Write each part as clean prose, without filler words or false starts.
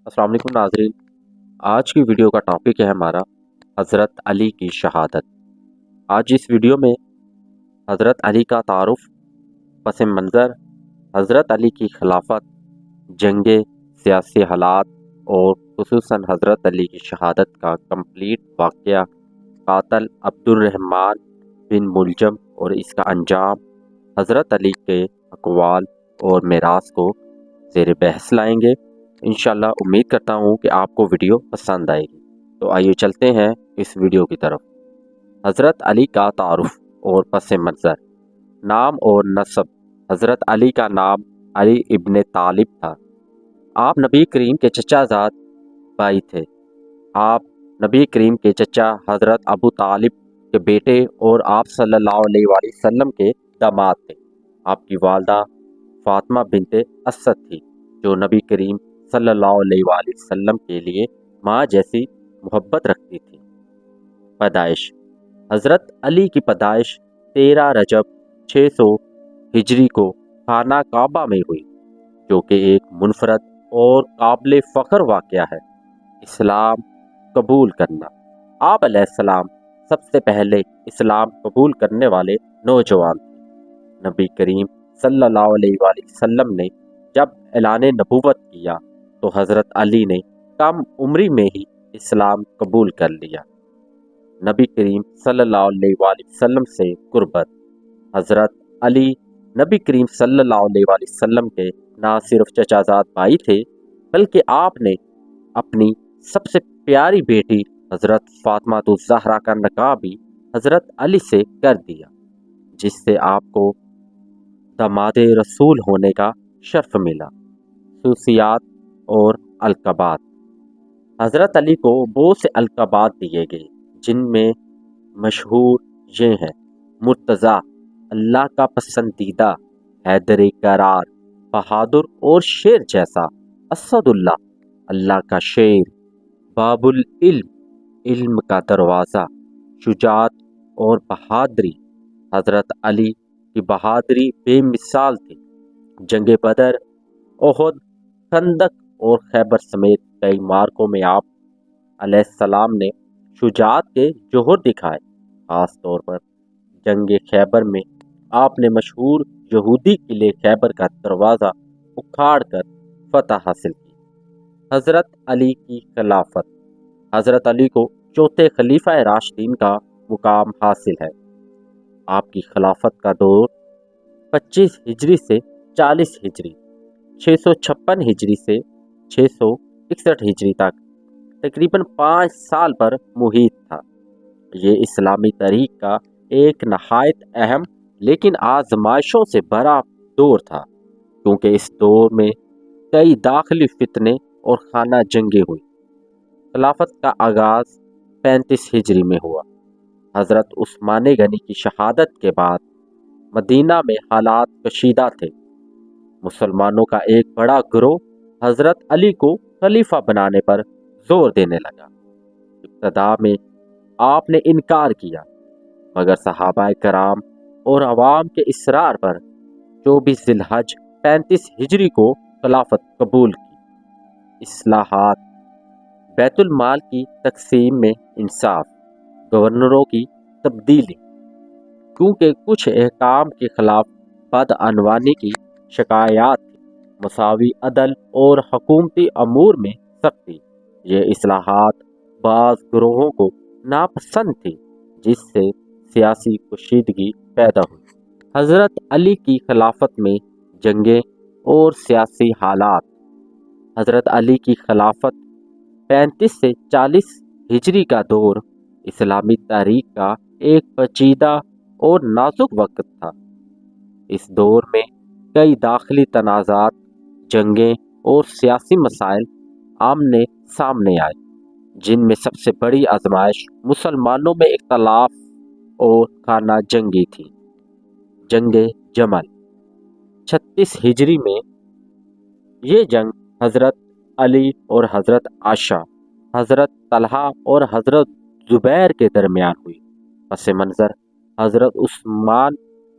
السلام علیکم ناظرین، آج کی ویڈیو کا ٹاپک ہے ہمارا حضرت علی کی شہادت۔ آج اس ویڈیو میں حضرت علی کا تعارف، پس منظر، حضرت علی کی خلافت، جنگیں، سیاسی حالات اور خصوصاً حضرت علی کی شہادت کا کمپلیٹ واقعہ، قاتل عبد الرحمن بن ملجم اور اس کا انجام، حضرت علی کے اقوال اور میراث کو زیر بحث لائیں گے۔ انشاءاللہ امید کرتا ہوں کہ آپ کو ویڈیو پسند آئے گی، تو آئیے چلتے ہیں اس ویڈیو کی طرف۔ حضرت علی کا تعارف اور پس منظر۔ نام اور نسب۔ حضرت علی کا نام علی ابن طالب تھا۔ آپ نبی کریم کے چچا زاد بھائی تھے۔ آپ نبی کریم کے چچا حضرت ابو طالب کے بیٹے اور آپ صلی اللہ علیہ وآلہ وسلم کے داماد تھے۔ آپ کی والدہ فاطمہ بنت اسد تھی، جو نبی کریم صلی اللہ علیہ وآلہ وسلم کے لیے ماں جیسی محبت رکھتی تھی۔ پیدائش۔ حضرت علی کی پیدائش 13 رجب 600 ہجری کو خانہ کعبہ میں ہوئی، جو کہ ایک منفرد اور قابل فخر واقعہ ہے۔ اسلام قبول کرنا۔ آپ علیہ السلام سب سے پہلے اسلام قبول کرنے والے نوجوان تھے۔ نبی کریم صلی اللہ علیہ وآلہ وسلم نے جب اعلان نبوت کیا تو حضرت علی نے کم عمری میں ہی اسلام قبول کر لیا۔ نبی کریم صلی اللہ علیہ وآلہ وسلم سے قربت۔ حضرت علی نبی کریم صلی اللہ علیہ وآلہ وسلم کے نہ صرف چچا زاد بھائی تھے، بلکہ آپ نے اپنی سب سے پیاری بیٹی حضرت فاطمہ الزہرا کا نکاح بھی حضرت علی سے کر دیا، جس سے آپ کو داماد رسول ہونے کا شرف ملا۔ خصوصیات اور القابات۔ حضرت علی کو بہت سے القابات دیے گئے، جن میں مشہور یہ ہیں: مرتضیٰ، اللہ کا پسندیدہ، حیدر کرار، بہادر اور شیر جیسا، اسد اللہ، اللہ کا شیر، باب العلم، علم کا دروازہ، شجاعت اور بہادری۔ حضرت علی کی بہادری بے مثال تھی۔ جنگ بدر، احد، خندق اور خیبر سمیت کئی معرکوں میں آپ علیہ السلام نے شجاعت کے جوہر دکھائے۔ خاص طور پر جنگ خیبر میں آپ نے مشہور یہودی قلعے خیبر کا دروازہ اکھاڑ کر فتح حاصل کی۔ حضرت علی کی خلافت۔ حضرت علی کو چوتھے خلیفہ راشدین کا مقام حاصل ہے۔ آپ کی خلافت کا دور 25 ہجری سے 40 ہجری، 656 ہجری سے 661 ہجری تک تقریباً 5 سال پر محیط تھا۔ یہ اسلامی تاریخ کا ایک نہایت اہم لیکن آزمائشوں سے بھرا دور تھا، کیونکہ اس دور میں کئی داخلی فتنے اور خانہ جنگیں ہوئی۔ خلافت کا آغاز 35 ہجری میں ہوا۔ حضرت عثمان غنی کی شہادت کے بعد مدینہ میں حالات کشیدہ تھے۔ مسلمانوں کا ایک بڑا گروہ حضرت علی کو خلیفہ بنانے پر زور دینے لگا۔ ابتدا میں آپ نے انکار کیا، مگر صحابہ کرام اور عوام کے اصرار پر 24 ذی الحج 35 ہجری کو خلافت قبول کی۔ اصلاحات۔ بیت المال کی تقسیم میں انصاف، گورنروں کی تبدیلی، کیونکہ کچھ احکام کے خلاف بدعنوانی کی شکایات تھی، مساوی عدل اور حکومتی امور میں سختی۔ یہ اصلاحات بعض گروہوں کو ناپسند تھی، جس سے سیاسی کشیدگی پیدا ہوئی۔ حضرت علی کی خلافت میں جنگیں اور سیاسی حالات۔ حضرت علی کی خلافت 35 سے 40 ہجری کا دور اسلامی تاریخ کا ایک پیچیدہ اور نازک وقت تھا۔ اس دور میں کئی داخلی تنازعات، جنگیں اور سیاسی مسائل آمنے سامنے آئے، جن میں سب سے بڑی آزمائش مسلمانوں میں اختلاف اور خانہ جنگی تھی۔ جنگ جمل 36 ہجری میں یہ جنگ حضرت علی اور حضرت عائشہ، حضرت طلحہ اور حضرت زبیر کے درمیان ہوئی۔ پس منظر: حضرت عثمان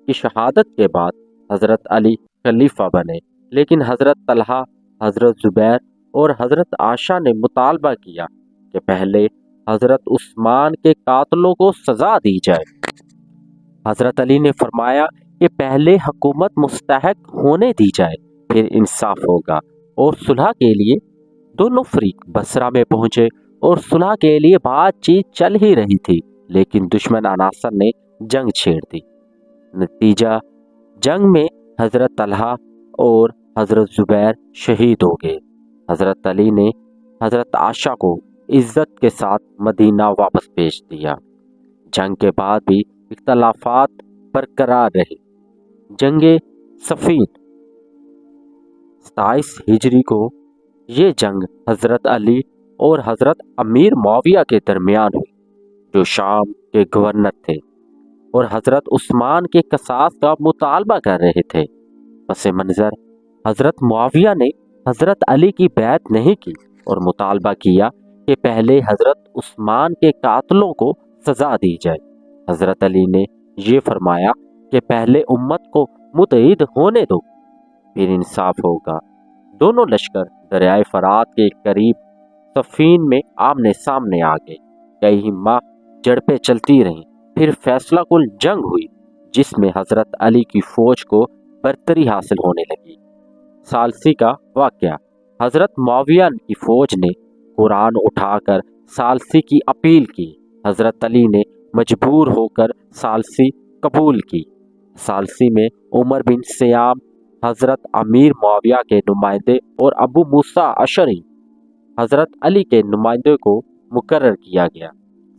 کی شہادت کے بعد حضرت علی خلیفہ بنے، لیکن حضرت طلحہ، حضرت زبیر اور حضرت عائشہ نے مطالبہ کیا کہ پہلے حضرت عثمان کے قاتلوں کو سزا دی جائے۔ حضرت علی نے فرمایا کہ پہلے حکومت مستحق ہونے دی جائے، پھر انصاف ہوگا، اور صلح کے لیے دونوں فریق بصرہ میں پہنچے اور صلح کے لیے بات چیت چل ہی رہی تھی، لیکن دشمن عناصر نے جنگ چھیڑ دی۔ نتیجہ جنگ میں حضرت طلحہ اور حضرت زبیر شہید ہو گئے۔ حضرت علی نے حضرت عائشہ کو عزت کے ساتھ مدینہ واپس بھیج دیا۔ جنگ کے بعد بھی اختلافات برقرار رہے۔ جنگ صفین 27 ہجری کو یہ جنگ حضرت علی اور حضرت امیر معاویہ کے درمیان ہوئی، جو شام کے گورنر تھے اور حضرت عثمان کے قصاص کا مطالبہ کر رہے تھے۔ پس منظر حضرت معاویہ نے حضرت علی کی بیعت نہیں کی اور مطالبہ کیا کہ پہلے حضرت عثمان کے قاتلوں کو سزا دی جائے۔ حضرت علی نے یہ فرمایا کہ پہلے امت کو متحد ہونے دو، پھر انصاف ہوگا۔ دونوں لشکر دریائے فرات کے قریب صفین میں آمنے سامنے آ گئے۔ کئی ماہ جھڑپیں چلتی رہیں، پھر فیصلہ کل جنگ ہوئی، جس میں حضرت علی کی فوج کو برتری حاصل ہونے لگی۔ ثالثی کا واقعہ: حضرت معاویہ کی فوج نے قرآن اٹھا کر ثالثی کی اپیل کی۔ حضرت علی نے مجبور ہو کر ثالثی قبول کی۔ ثالثی میں عمر بن سیام حضرت امیر معاویہ کے نمائندے اور ابو موسیٰ اشعری حضرت علی کے نمائندے کو مقرر کیا گیا۔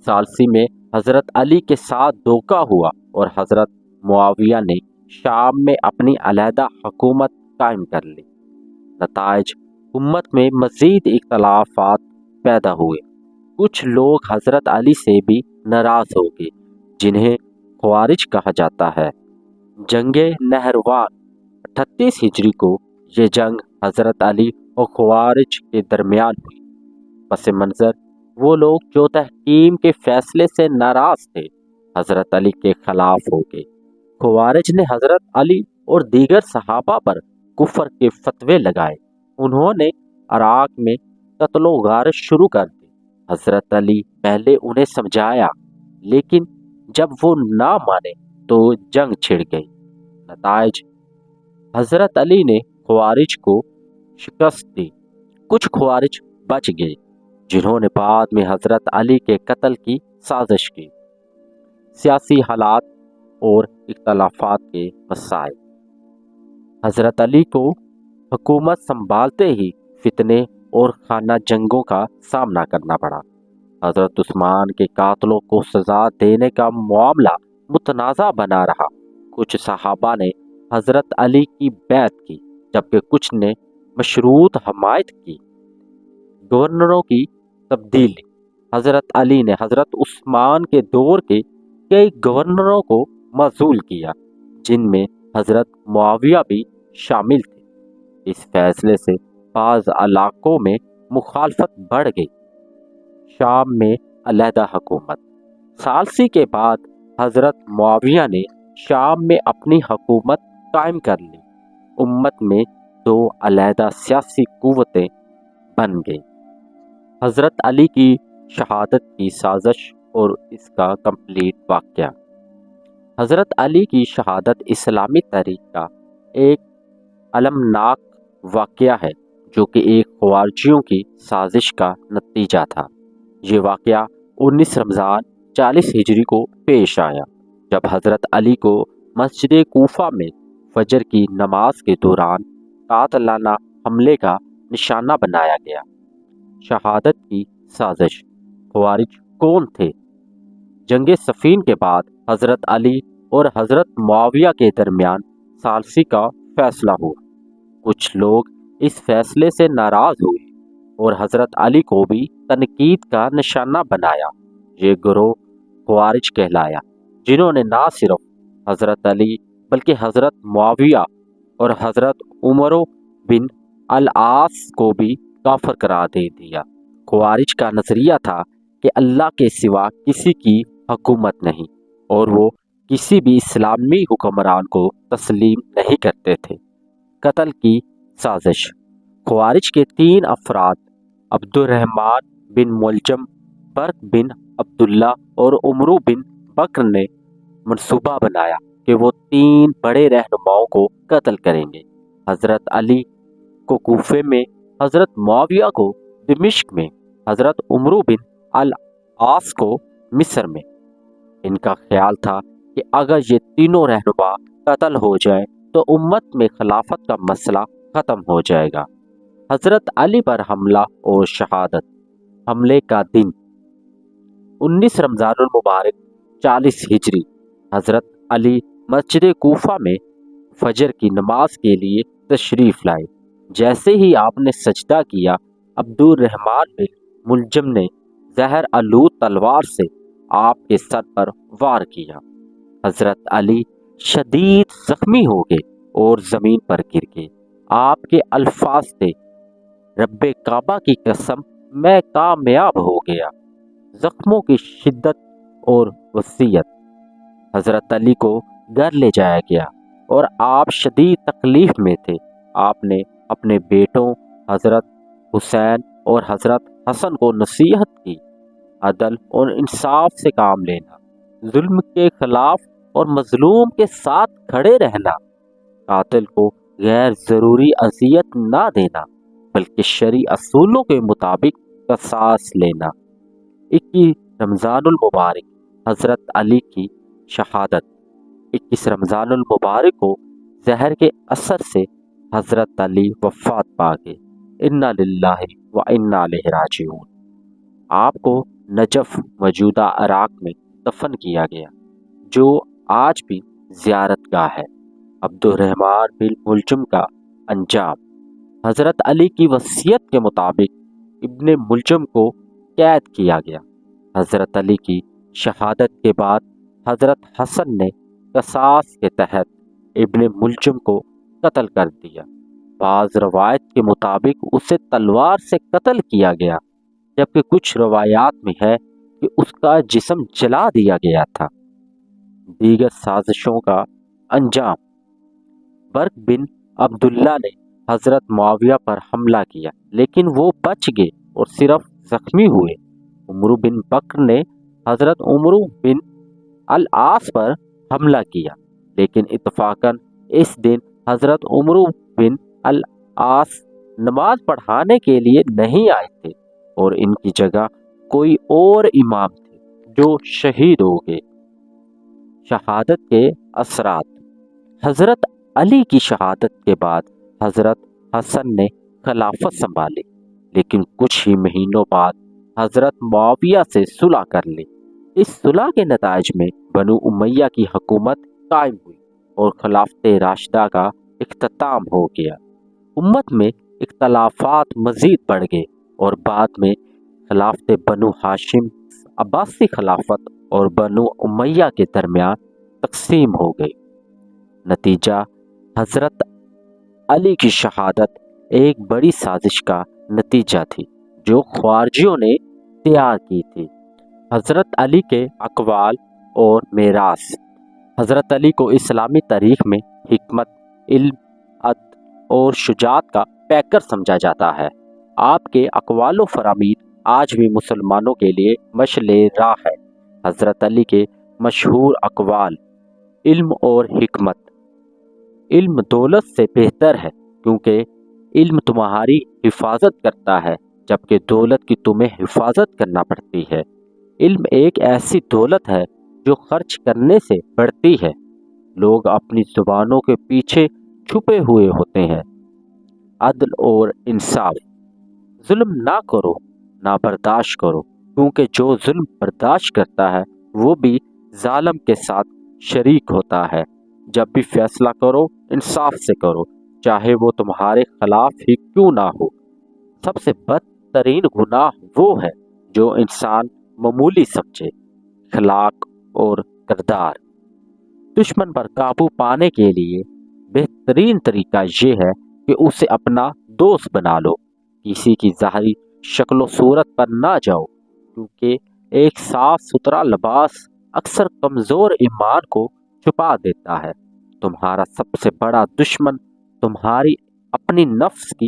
ثالثی میں حضرت علی کے ساتھ دھوکہ ہوا اور حضرت معاویہ نے شام میں اپنی علیحدہ حکومت قائم کر لی۔ نتائج: امت میں مزید اختلافات پیدا ہوئے۔ کچھ لوگ حضرت علی سے بھی ناراض ہو گئے، جنہیں خوارج کہا جاتا ہے۔ جنگ نہروان 38 ہجری کو یہ جنگ حضرت علی اور خوارج کے درمیان ہوئی۔ پس منظر وہ لوگ جو تحکیم کے فیصلے سے ناراض تھے، حضرت علی کے خلاف ہو گئے۔ خوارج نے حضرت علی اور دیگر صحابہ پر کفر کے فتوے لگائے۔ انہوں نے عراق میں قتل و غارت شروع کر دی۔ حضرت علی پہلے انہیں سمجھایا، لیکن جب وہ نہ مانے تو جنگ چھڑ گئی۔ نتائج: حضرت علی نے خوارج کو شکست دی۔ کچھ خوارج بچ گئے، جنہوں نے بعد میں حضرت علی کے قتل کی سازش کی۔ سیاسی حالات اور اختلافات کے مسائل: حضرت علی کو حکومت سنبھالتے ہی فتنے اور خانہ جنگوں کا سامنا کرنا پڑا۔ حضرت عثمان کے قاتلوں کو سزا دینے کا معاملہ متنازع بنا رہا۔ کچھ صحابہ نے حضرت علی کی بیعت کی، جبکہ کچھ نے مشروط حمایت کی۔ گورنروں کی تبدیلی: حضرت علی نے حضرت عثمان کے دور کے کئی گورنروں کو معزول کیا، جن میں حضرت معاویہ بھی شامل تھے۔ اس فیصلے سے بعض علاقوں میں مخالفت بڑھ گئی۔ شام میں علیحدہ حکومت: ثالثی کے بعد حضرت معاویہ نے شام میں اپنی حکومت قائم کر لی۔ امت میں دو علیحدہ سیاسی قوتیں بن گئیں۔ حضرت علی کی شہادت کی سازش اور اس کا کمپلیٹ واقعہ: حضرت علی کی شہادت اسلامی تاریخ کا ایک المناک واقعہ ہے، جو کہ ایک خوارجیوں کی سازش کا نتیجہ تھا۔ یہ واقعہ 19 رمضان 40 ہجری کو پیش آیا، جب حضرت علی کو مسجد کوفہ میں فجر کی نماز کے دوران قاتلانہ حملے کا نشانہ بنایا گیا۔ شہادت کی سازش: خوارج کون تھے؟ جنگ صفین کے بعد حضرت علی اور حضرت معاویہ کے درمیان ثالثی کا فیصلہ ہوا۔ کچھ لوگ اس فیصلے سے ناراض ہوئے اور حضرت علی کو بھی تنقید کا نشانہ بنایا۔ یہ گروہ خوارج کہلایا، جنہوں نے نہ صرف حضرت علی بلکہ حضرت معاویہ اور حضرت عمر بن العاص کو بھی کافر قرار دے دیا۔ خوارج کا نظریہ تھا کہ اللہ کے سوا کسی کی حکومت نہیں، اور وہ کسی بھی اسلامی حکمران کو تسلیم نہیں کرتے تھے۔ قتل کی سازش: خوارج کے 3 افراد عبد الرحمن بن ملجم، برق بن عبداللہ اور عمرو بن بکر نے منصوبہ بنایا کہ وہ 3 بڑے رہنماؤں کو قتل کریں گے، حضرت علی کو کوفے میں، حضرت معاویہ کو دمشق میں، حضرت عمرو بن العاص کو مصر میں۔ ان کا خیال تھا کہ اگر یہ تینوں رہنما قتل ہو جائیں تو امت میں خلافت کا مسئلہ ختم ہو جائے گا۔ حضرت علی پر حملہ اور شہادت۔ حملے کا دن 19 رمضان المبارک 40 ہجری۔ حضرت علی مسجد کوفہ میں فجر کی نماز کے لیے تشریف لائے۔ جیسے ہی آپ نے سجدہ کیا، عبد الرحمن بن ملجم نے زہر آلود تلوار سے آپ کے سر پر وار کیا۔ حضرت علی شدید زخمی ہو گئے اور زمین پر گر گئے۔ آپ کے الفاظ تھے، رب کعبہ کی قسم میں کامیاب ہو گیا۔ زخموں کی شدت اور وصیت۔ حضرت علی کو گھر لے جایا گیا اور آپ شدید تکلیف میں تھے۔ آپ نے اپنے بیٹوں حضرت حسین اور حضرت حسن کو نصیحت کی، عدل اور انصاف سے کام لینا، ظلم کے خلاف اور مظلوم کے ساتھ کھڑے رہنا، قاتل کو غیر ضروری اذیت نہ دینا بلکہ شرعی اصولوں کے مطابق قصاص لینا۔ 21 رمضان المبارک حضرت علی کی شہادت۔ 21 رمضان المبارک کو زہر کے اثر سے حضرت علی وفات پا گئے۔ انا للہ و انا الیہ راجعون۔ آپ کو نجف موجودہ عراق میں دفن کیا گیا، جو آج بھی زیارت گاہ ہے۔ عبد الرحمن بن ملجم کا انجام۔ حضرت علی کی وصیت کے مطابق ابن ملجم کو قید کیا گیا۔ حضرت علی کی شہادت کے بعد حضرت حسن نے قصاص کے تحت ابن ملجم کو قتل کر دیا۔ بعض روایت کے مطابق اسے تلوار سے قتل کیا گیا، جبکہ کچھ روایات میں ہے کہ اس کا جسم جلا دیا گیا تھا۔ دیگر سازشوں کا انجام۔ برق بن عبداللہ نے حضرت معاویہ پر حملہ کیا لیکن وہ بچ گئے اور صرف زخمی ہوئے۔ عمرو بن بکر نے حضرت عمرو بن العاص پر حملہ کیا لیکن اتفاقاً اس دن حضرت عمرو بن العاص نماز پڑھانے کے لیے نہیں آئے تھے اور ان کی جگہ کوئی اور امام تھے جو شہید ہو گئے۔ شہادت کے اثرات۔ حضرت علی کی شہادت کے بعد حضرت حسن نے خلافت سنبھالی، لیکن کچھ ہی مہینوں بعد حضرت معاویہ سے صلح کر لی۔ اس صلح کے نتائج میں بنو امیہ کی حکومت قائم ہوئی اور خلافت راشدہ کا اختتام ہو گیا۔ امت میں اختلافات مزید بڑھ گئے اور بعد میں خلافت بنو ہاشم، عباسی خلافت اور بنو امیہ کے درمیان تقسیم ہو گئی۔ نتیجہ، حضرت علی کی شہادت ایک بڑی سازش کا نتیجہ تھی جو خوارجیوں نے تیار کی تھی۔ حضرت علی کے اقوال اور میراث۔ حضرت علی کو اسلامی تاریخ میں حکمت، علم، عدل اور شجاعت کا پیکر سمجھا جاتا ہے۔ آپ کے اقوال و فرامین آج بھی مسلمانوں کے لیے مشعل راہ ہے۔ حضرت علی کے مشہور اقوال: علم اور حکمت۔ علم دولت سے بہتر ہے کیونکہ علم تمہاری حفاظت کرتا ہے جبکہ دولت کی تمہیں حفاظت کرنا پڑتی ہے۔ علم ایک ایسی دولت ہے جو خرچ کرنے سے بڑھتی ہے۔ لوگ اپنی زبانوں کے پیچھے چھپے ہوئے ہوتے ہیں۔ عدل اور انصاف۔ ظلم نہ کرو، نہ برداشت کرو، کیونکہ جو ظلم برداشت کرتا ہے وہ بھی ظالم کے ساتھ شریک ہوتا ہے۔ جب بھی فیصلہ کرو انصاف سے کرو، چاہے وہ تمہارے خلاف ہی کیوں نہ ہو۔ سب سے بدترین گناہ وہ ہے جو انسان معمولی سمجھے۔ اخلاق اور کردار۔ دشمن پر قابو پانے کے لیے بہترین طریقہ یہ ہے کہ اسے اپنا دوست بنا لو۔ کسی کی ظاہری شکل و صورت پر نہ جاؤ، کیونکہ ایک صاف ستھرا لباس اکثر کمزور ایمان کو چھپا دیتا ہے۔ تمہارا سب سے بڑا دشمن تمہاری اپنی نفس کی